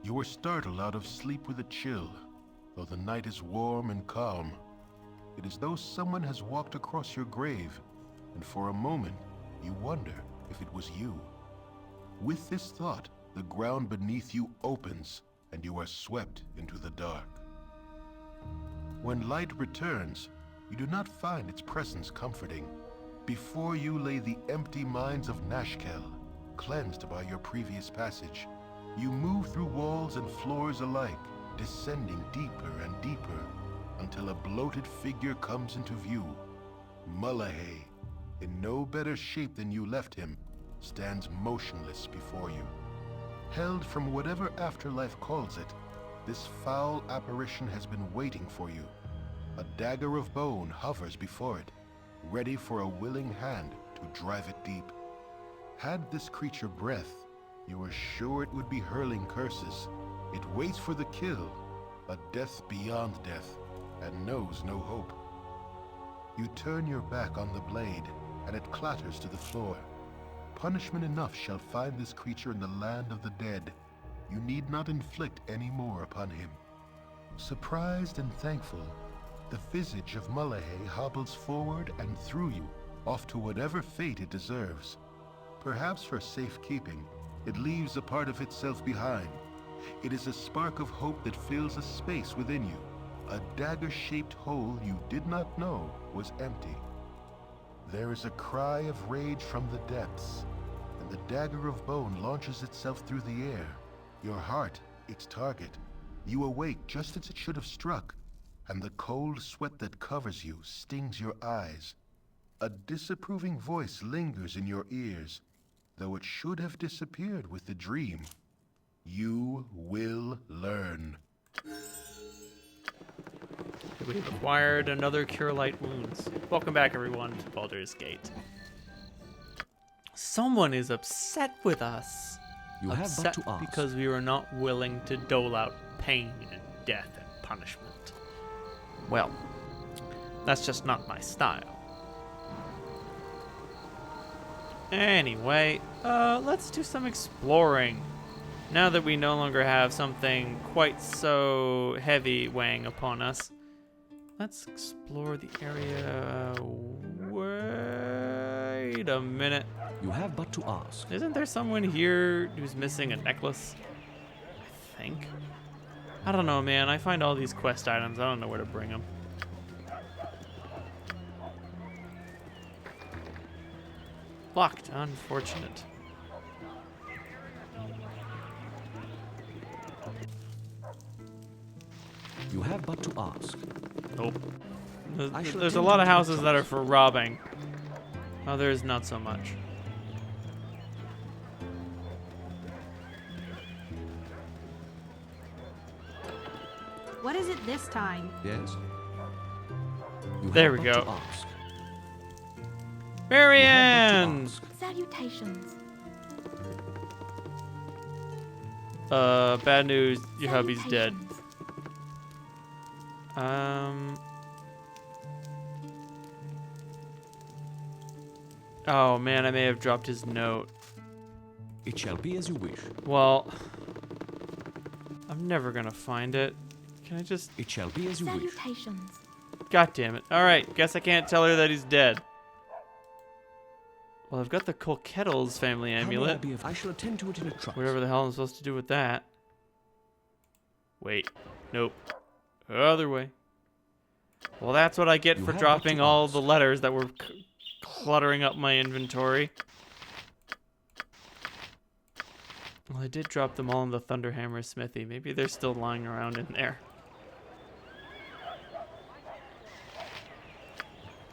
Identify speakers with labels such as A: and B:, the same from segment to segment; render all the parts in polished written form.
A: You are startled out of sleep with a chill, though the night is warm and calm. It is though someone has walked across your grave, and for a moment you wonder if it was you. With this thought, the ground beneath you opens, and you are swept into the dark. When light returns, you do not find its presence comforting. Before you lay the empty mines of Nashkel, cleansed by your previous passage. You move through walls and floors alike, descending deeper and deeper, until a bloated figure comes into view. Mullahay, in no better shape than you left him, stands motionless before you. Held from whatever afterlife calls it, this foul apparition has been waiting for you. A dagger of bone hovers before it, ready for a willing hand to drive it deep. Had this creature breath, you are sure it would be hurling curses. It waits for the kill, a death beyond death, and knows no hope. You turn your back on the blade, and it clatters to the floor. Punishment enough shall find this creature in the land of the dead. You need not inflict any more upon him. Surprised and thankful, the visage of Mullahay hobbles forward and through you, off to whatever fate it deserves. Perhaps for safekeeping, it leaves a part of itself behind. It is a spark of hope that fills a space within you, a dagger-shaped hole you did not know was empty. There is a cry of rage from the depths, and the dagger of bone launches itself through the air, your heart its target. You awake just as it should have struck, and the cold sweat that covers you stings your eyes. A disapproving voice lingers in your ears, though it should have disappeared with the dream. You will learn.
B: We've acquired another Cure Light Wounds. Welcome back, everyone, to Baldur's Gate. Someone is upset with us.
C: You have but to ask.
B: Because we were not willing to dole out pain and death and punishment. Well, that's just not my style. Anyway, let's do some exploring. Now that we no longer have something quite so heavy weighing upon us, let's explore the area. Wait a minute.
C: You have but to ask.
B: Isn't there someone here who's missing a necklace? I think. I don't know, man. I find all these quest items. I don't know where to bring them. Locked. Unfortunate.
C: You have but to ask.
B: Nope. There's a lot of houses that are for robbing. Others, not so much.
D: What is it this time?
C: Yes.
B: There we go. Marianne!
D: Salutations.
B: Bad news. Your hubby's dead. Oh man, I may have dropped his note.
C: It shall be as you wish.
B: Well, I'm never gonna find it. Can I just...
C: It shall be as you wish.
D: Salutations.
B: God damn it. Alright, guess I can't tell her that he's dead. Well, I've got the Colkettles family amulet.
C: I shall attend to it in a trice.
B: Whatever the hell I'm supposed to do with that. Wait. Nope. Other way. Well, that's what I get for dropping all the letters that were cluttering up my inventory. Well, I did drop them all in the Thunderhammer smithy. Maybe they're still lying around in there.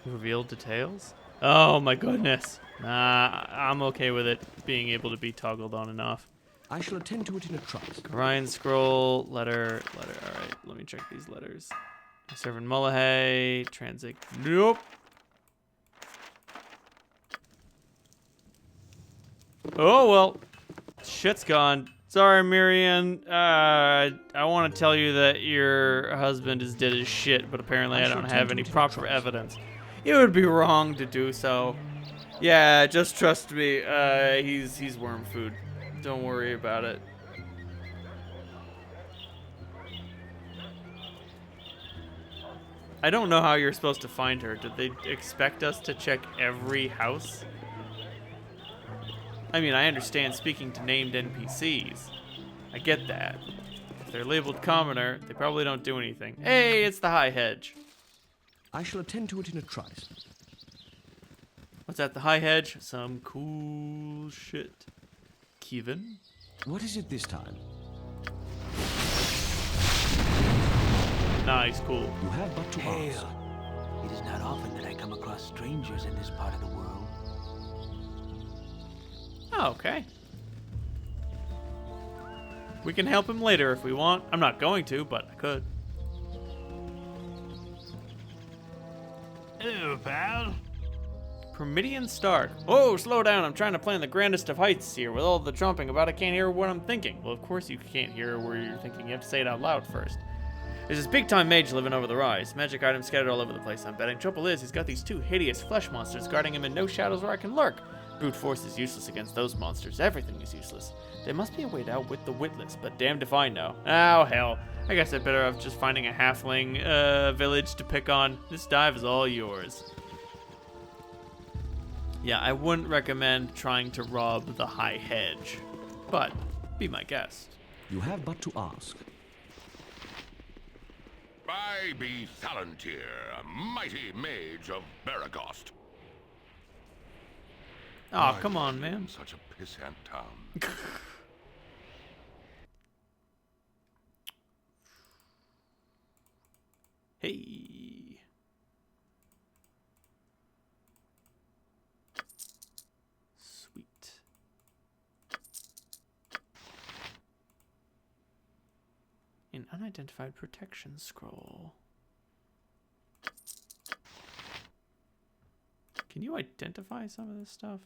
B: Revealed details? Oh my goodness. Nah, I'm okay with it being able to be toggled on and off.
C: I shall attend to it in a trice.
B: Orion scroll, letter. Alright, let me check these letters. Servant Mullahay, Transit. Nope. Oh well. Shit's gone. Sorry, Miriam. I want to tell you that your husband is dead as shit, but apparently I don't have any proper evidence. It would be wrong to do so. Yeah, just trust me. He's worm food. Don't worry about it. I don't know how you're supposed to find her. Did they expect us to check every house? I mean, I understand speaking to named NPCs. I get that. If they're labeled commoner, they probably don't do anything. Hey, it's the High Hedge.
C: I shall attend to it in a trice.
B: What's at the High Hedge? Some cool shit. Kevin?
C: What is it this time?
B: Nice, cool.
C: You have but to ask.
E: Hail. It is not often that I come across strangers in this part of the world.
B: Oh, okay. We can help him later if we want. I'm not going to, but I could.
E: Hello, pal.
B: Promethean Stark. Oh, slow down. I'm trying to plan the grandest of heights here. With all the jumping about, I can't hear what I'm thinking. Well, of course you can't hear where you're thinking. You have to say it out loud first. There's this big-time mage living over the rise. Magic items scattered all over the place, I'm betting. Trouble is, he's got these two hideous flesh monsters guarding him in no shadows where I can lurk. Brute force is useless against those monsters. Everything is useless. There must be a way to outwit the witless, but damned if I know. Oh, hell. I guess I'd better off just finding a halfling village to pick on. This dive is all yours. Yeah, I wouldn't recommend trying to rob the High Hedge, but be my guest.
C: You have but to ask.
A: I be Thalantir, a mighty mage of Baragost.
B: Oh, come on, man.
A: Such a pissant town.
B: Hey. Sweet. An unidentified protection scroll. Can you identify some of this stuff?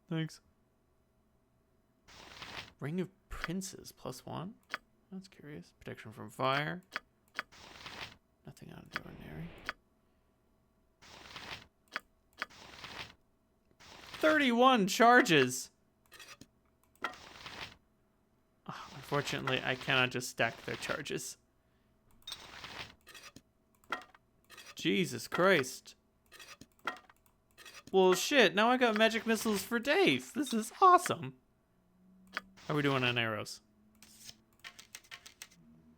B: Thanks. Ring of Princes, +1. That's curious. Protection from fire. Nothing out of the ordinary. 31 charges! Oh, unfortunately, I cannot just stack their charges. Jesus Christ. Well, shit, now I got magic missiles for days. This is awesome. How are we doing on arrows?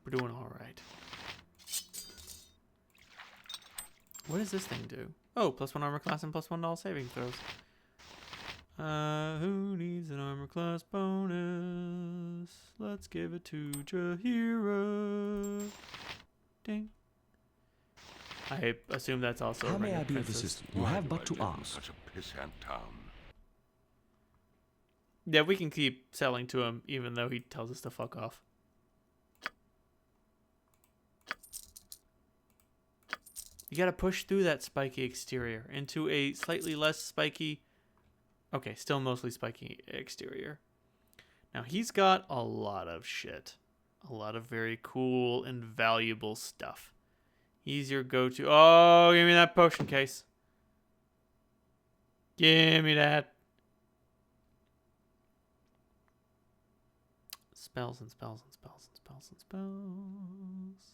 B: We're doing all right. What does this thing do? Oh, +1 armor class and +1 to all saving throws. Who needs an armor class bonus? Let's give it to Jahira. Ding. I assume that's also
C: How
B: a
C: may
B: ring
C: I
B: of
C: be of
B: princes.
C: assistance? You have but to ask.
A: Such a pissant town.
B: Yeah, we can keep selling to him even though he tells us to fuck off. You gotta push through that spiky exterior into a slightly less spiky, okay, still mostly spiky exterior. Now he's got a lot of shit. A lot of very cool and valuable stuff. He's your go-to. Oh, give me that potion case. Give me that. Spells and spells and spells and spells and spells.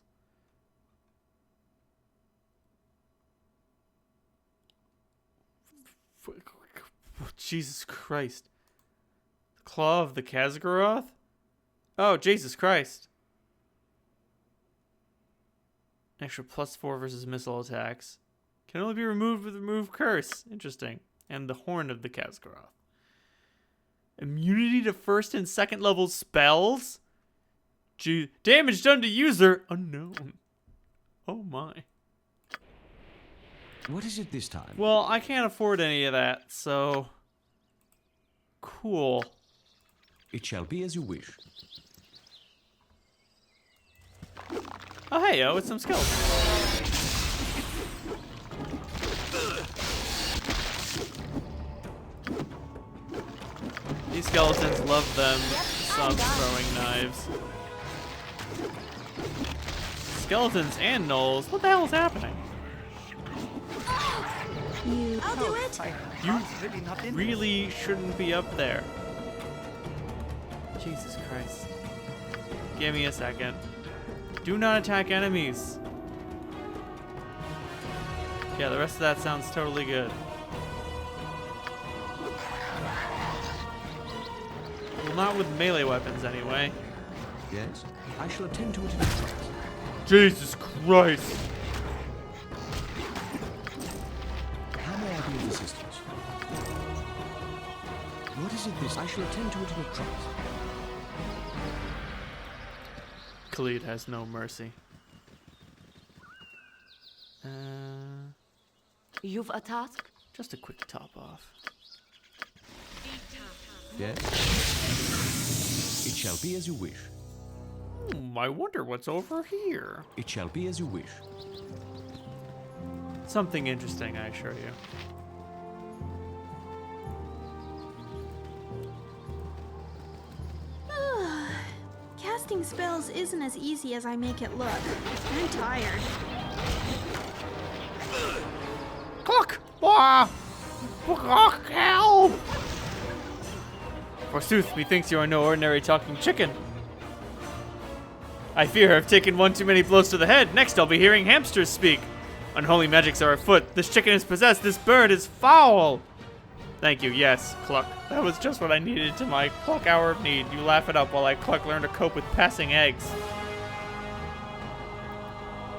B: Jesus Christ. The Claw of the Khazgaroth? Oh, Jesus Christ. Extra +4 versus missile attacks. Can only be removed with remove curse. Interesting. And the Horn of the Khazgaroth. Immunity to first and second level spells? Damage done to user unknown. Oh my.
C: What is it this time?
B: Well, I can't afford any of that, so... Cool.
C: It shall be as you wish.
B: Oh, hey, it's some skills. These skeletons love them some throwing knives. Skeletons and gnolls? What the hell is happening?
D: I'll do it.
B: You really shouldn't be up there. Jesus Christ. Give me a second. Do not attack enemies. Yeah, the rest of that sounds totally good. Well, not with melee weapons, anyway.
C: Yes? I shall attend to it in a trice.
B: Jesus Christ!
C: How may I be of assistance? What is it this? I shall attend to it in a trice.
B: Khalid has no mercy.
F: You've a task?
B: Just a quick top off.
C: Yes? It shall be as you wish.
B: I wonder what's over here.
C: It shall be as you wish.
B: Something interesting, I assure you.
D: Casting spells isn't as easy as I make it look. I'm tired.
B: Cluck! Cluck! Help! Forsooth, methinks you are no ordinary talking chicken. I fear I've taken one too many blows to the head. Next, I'll be hearing hamsters speak. Unholy magics are afoot. This chicken is possessed. This bird is foul. Thank you. Yes, Cluck. That was just what I needed to my Cluck hour of need. You laugh it up while I Cluck learn to cope with passing eggs.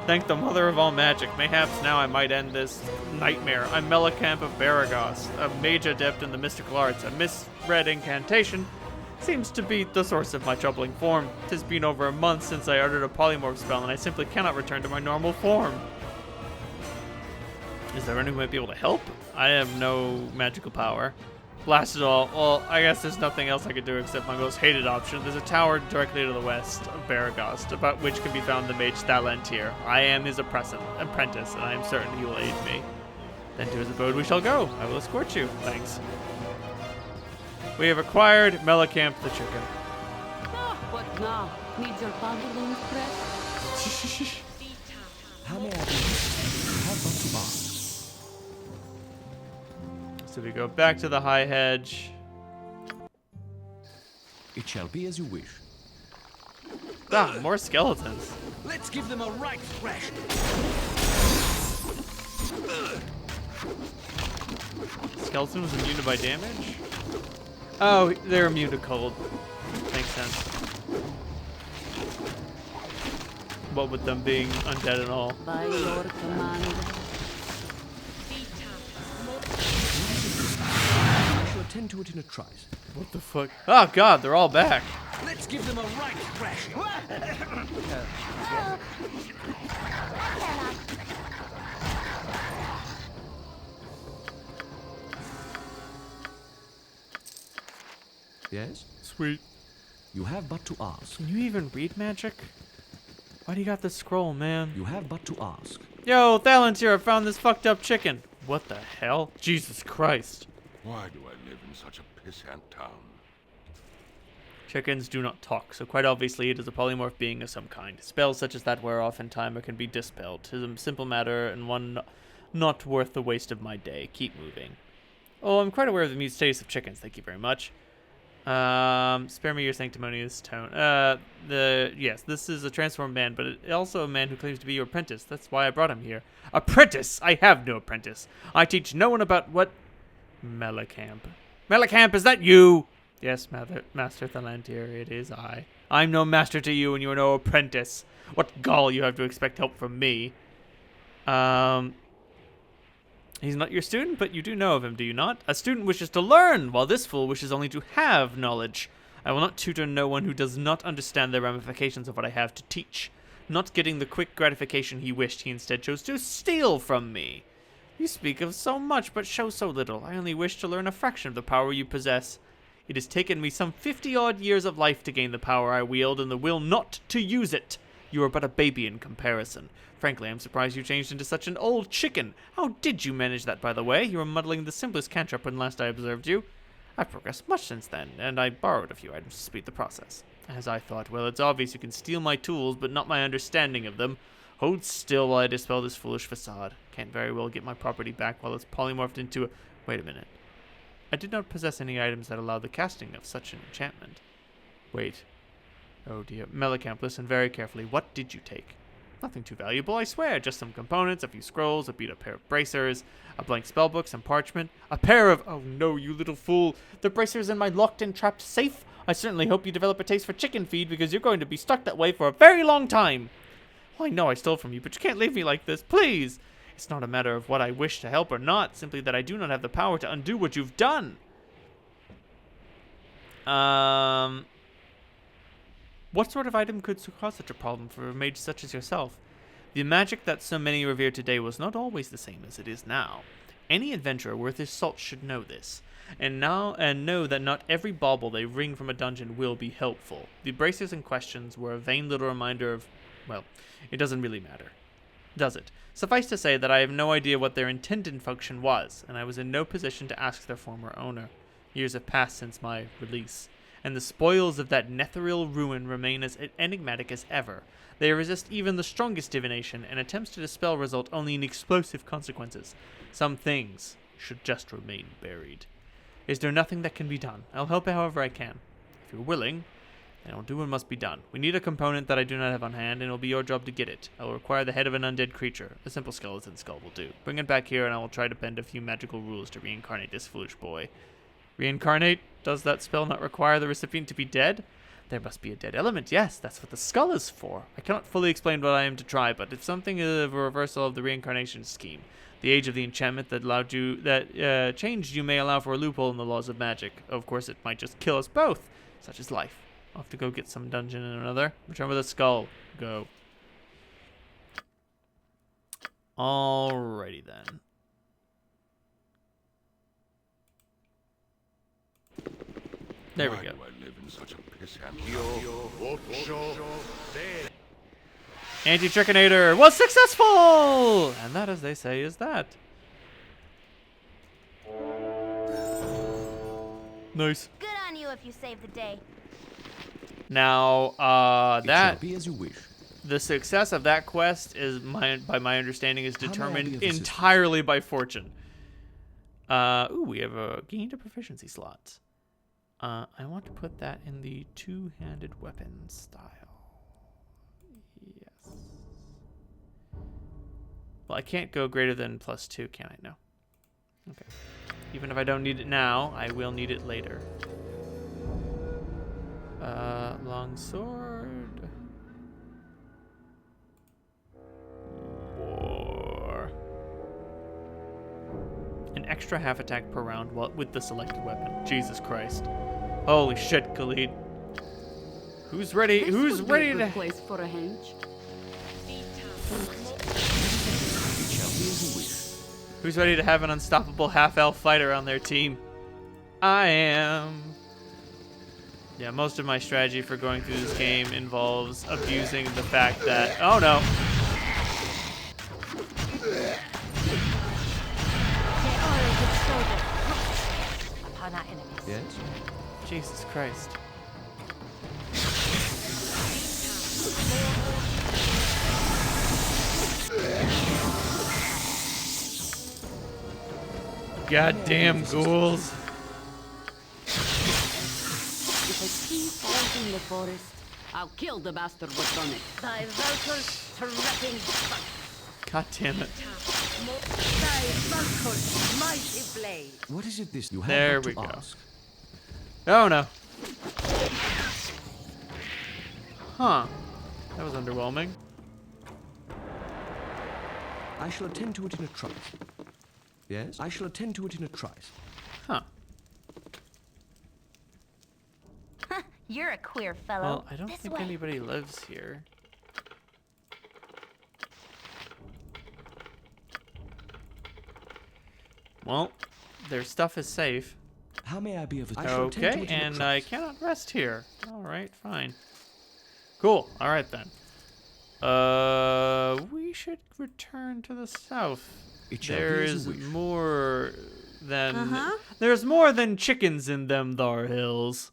B: Thank the mother of all magic. Mayhaps now I might end this nightmare. I'm Melicamp of Baragos, a mage adept in the mystical arts. A misread incantation seems to be the source of my troubling form. 'Tis been over a month since I uttered a polymorph spell, and I simply cannot return to my normal form. Is there anyone who might be able to help? I have no magical power. Blast it all. Well, I guess there's nothing else I could do except my most hated option. There's a tower directly to the west of Baragos, about which can be found the mage Thalantir. I am his apprentice, and I am certain he will aid me. Then to his abode we shall go. I will escort you. Thanks. We have acquired Melicamp the chicken.
F: What now? Need your bundling press?
C: How may I be of assistance? You have but to ask.
B: So we go back to the high hedge.
C: It shall be as you wish.
B: Ah, more skeletons.
C: Let's give them a right thrash.
B: Skeleton was immune to by damage? Oh, they're immune to cold. Makes sense. What with them being undead and all.
F: By your command.
C: I shall attend to it in a trice.
B: What the fuck? Oh god, they're all back.
C: Let's give them a right thrashing. Yes?
B: Sweet.
C: You have but to ask.
B: Can you even read magic? Why do you got this scroll, man?
C: You have but to ask.
B: Yo, Thalantir, I found this fucked up chicken. What the hell? Jesus Christ.
A: Why do I live in such a pissant town?
B: Chickens do not talk, so quite obviously it is a polymorph being of some kind. Spells such as that wear off in time or can be dispelled. 'Tis a simple matter and one not worth the waste of my day. Keep moving. Oh, I'm quite aware of the mute status of chickens. Thank you very much. Spare me your sanctimonious tone. Yes, this is a transformed man, but also a man who claims to be your apprentice. That's why I brought him here. Apprentice? I have no apprentice. I teach no one about what... Melicamp. Melicamp, is that you? Yes, Master Thalantir, it is I. I'm no master to you, and you are no apprentice. What gall you have to expect help from me. He's not your student, but you do know of him, do you not? A student wishes to learn, while this fool wishes only to have knowledge. I will not tutor no one who does not understand the ramifications of what I have to teach. Not getting the quick gratification he wished, he instead chose to steal from me. You speak of so much, but show so little. I only wish to learn a fraction of the power you possess. It has taken me some 50-odd years of life to gain the power I wield and the will not to use it. You are but a baby in comparison. Frankly, I'm surprised you changed into such an old chicken. How did you manage that, by the way? You were muddling the simplest cantrip when last I observed you. I've progressed much since then, and I borrowed a few items to speed the process. As I thought, well, it's obvious you can steal my tools, but not my understanding of them. Hold still while I dispel this foolish facade. Can't very well get my property back while it's polymorphed into a... Wait a minute. I did not possess any items that allow the casting of such an enchantment. Wait. Oh dear. Melicamp, listen very carefully. What did you take? Nothing too valuable, I swear. Just some components, a few scrolls, a beat-up pair of bracers, a blank spellbook, some parchment, a pair of... Oh no, you little fool. The bracers in my locked and trapped safe? I certainly hope you develop a taste for chicken feed because you're going to be stuck that way for a very long time. Well, I know I stole from you, but you can't leave me like this, please. It's not a matter of what I wish to help or not, simply that I do not have the power to undo what you've done. What sort of item could cause such a problem for a mage such as yourself? The magic that so many revere today was not always the same as it is now. Any adventurer worth his salt should know this, and know that not every bauble they wring from a dungeon will be helpful. The bracers in questions were a vain little reminder of, well, it doesn't really matter, does it? Suffice to say that I have no idea what their intended function was, and I was in no position to ask their former owner. Years have passed since my release, and the spoils of that Netheril ruin remain as enigmatic as ever. They resist even the strongest divination, and attempts to dispel result only in explosive consequences. Some things should just remain buried. Is there nothing that can be done? I'll help however I can. If you're willing, then I'll do what must be done. We need a component that I do not have on hand, and it'll be your job to get it. I will require the head of an undead creature. A simple skeleton skull will do. Bring it back here, and I will try to bend a few magical rules to reincarnate this foolish boy. Reincarnate? Does that spell not require the recipient to be dead? There must be a dead element, yes, that's what the skull is for. I cannot fully explain what I am to try, but it's something of a reversal of the reincarnation scheme. The age of the enchantment that changed you may allow for a loophole in the laws of magic. Of course, it might just kill us both. Such is life. I'll have to go get some dungeon in another. Return with a skull. Go. Alrighty then. There we go.
A: Why do I live in such a piss-hand
B: Anti-Trickinator was successful! And that, as they say, is that. Nice.
G: Good on you if you save the day.
B: Now,
C: It shall
B: that
C: be as you wish.
B: the success of that quest is, by my understanding, is
C: How may I be
B: determined
C: of assistance?
B: entirely by fortune. Ooh, we have a gained a proficiency slot. I want to put that in the two-handed weapon style. Yes. Well, I can't go greater than +2, can I? No. Okay. Even if I don't need it now, I will need it later. Long sword. More. An extra half attack per round with the selected weapon. Jesus Christ. Holy shit, Khalid. Who's ready?
F: This
B: Who's
F: would be
B: ready
F: a
B: to...
F: good place for a henge.
C: It shall be as you wish.
B: Who's ready to have an unstoppable half-elf fighter on their team? I am. Yeah, most of my strategy for going through this game involves abusing the fact that... Oh no.
G: Upon our enemies.
C: Yes?
B: Jesus Christ. Goddamn ghouls.
F: If a tree falls in the forest, I'll kill the bastard what's on it.
G: Thy Valkor's trapping butt.
B: God damn it.
G: Thy Valkor's mighty blade.
C: What is it this you have
B: There
C: but
B: we
C: to
B: go.
C: ask?
B: Oh no. Huh. That was underwhelming.
C: I shall attend to it in a trice. Yes? I shall attend to it in a trice.
B: Huh.
G: You're a queer fellow.
B: Well, I don't
G: This
B: think
G: way.
B: anybody lives here. Well, their stuff is safe.
C: How may I be of I shall attend to
B: Okay,
C: it in a
B: and I
C: trice.
B: cannot rest here. Alright, fine. Cool, alright then. We should return to the south.
C: It shall
B: There
C: be as
B: is
C: you wish.
B: more than...
D: Uh-huh.
B: There's more than chickens in them thar hills.